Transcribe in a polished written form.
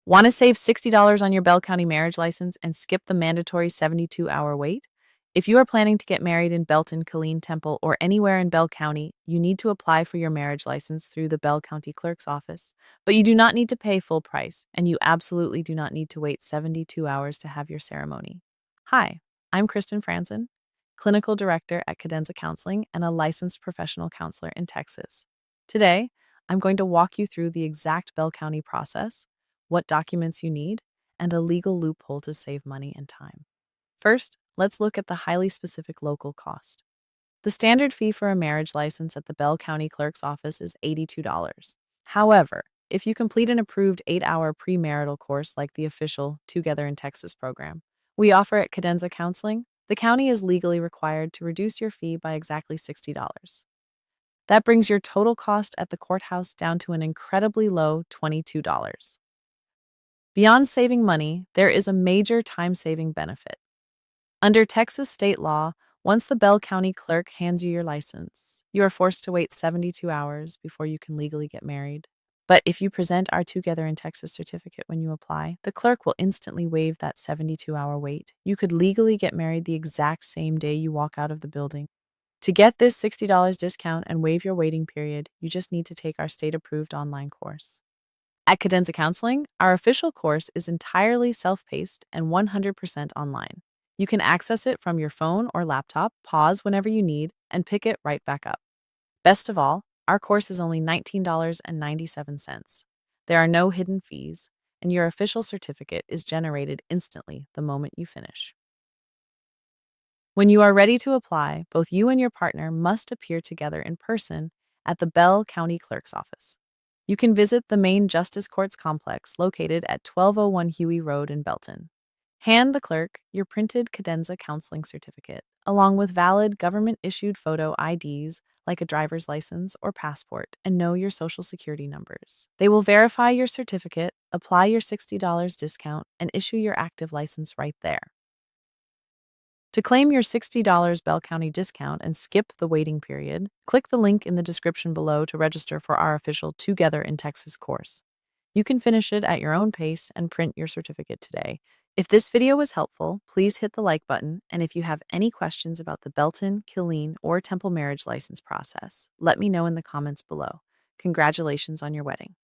Want to save $60 on your Bell County marriage license and skip the mandatory 72-hour wait? If you are planning to get married in Belton, Killeen, Temple, or anywhere in Bell County, you need to apply for your marriage license through the Bell County Clerk's office. But you do not need to pay full price, and you absolutely do not need to wait 72 hours to have your ceremony. Hi, I'm Kristen Franzen, Clinical Director at Cadenza Counseling and a licensed professional counselor in Texas. Today, I'm going to walk you through the exact Bell County process, what documents you need, and a legal loophole to save money and time. First, let's look at the highly specific local cost. The standard fee for a marriage license at the Bell County Clerk's office is $82. However, if you complete an approved 8-hour premarital course like the official Together in Texas program we offer at Cadenza Counseling, the county is legally required to reduce your fee by exactly $60. That brings your total cost at the courthouse down to an incredibly low $22. Beyond saving money, there is a major time-saving benefit. Under Texas state law, once the Bell County clerk hands you your license, you are forced to wait 72 hours before you can legally get married. But if you present our Together in Texas certificate when you apply, the clerk will instantly waive that 72-hour wait. You could legally get married the exact same day you walk out of the building. To get this $60 discount and waive your waiting period, you just need to take our state-approved online course. At Cadenza Counseling, our official course is entirely self-paced and 100% online. You can access it from your phone or laptop, pause whenever you need, and pick it right back up. Best of all, our course is only $19.97. There are no hidden fees, and your official certificate is generated instantly the moment you finish. When you are ready to apply, both you and your partner must appear together in person at the Bell County Clerk's office. You can visit the main Justice Courts complex located at 1201 Huey Road in Belton. Hand the clerk your printed Cadenza counseling certificate, along with valid government-issued photo IDs like a driver's license or passport, and know your social security numbers. They will verify your certificate, apply your $60 discount, and issue your active license right there. To claim your $60 Bell County discount and skip the waiting period, click the link in the description below to register for our official Together in Texas course. You can finish it at your own pace and print your certificate today. If this video was helpful, please hit the like button, and if you have any questions about the Belton, Killeen, or Temple marriage license process, let me know in the comments below. Congratulations on your wedding.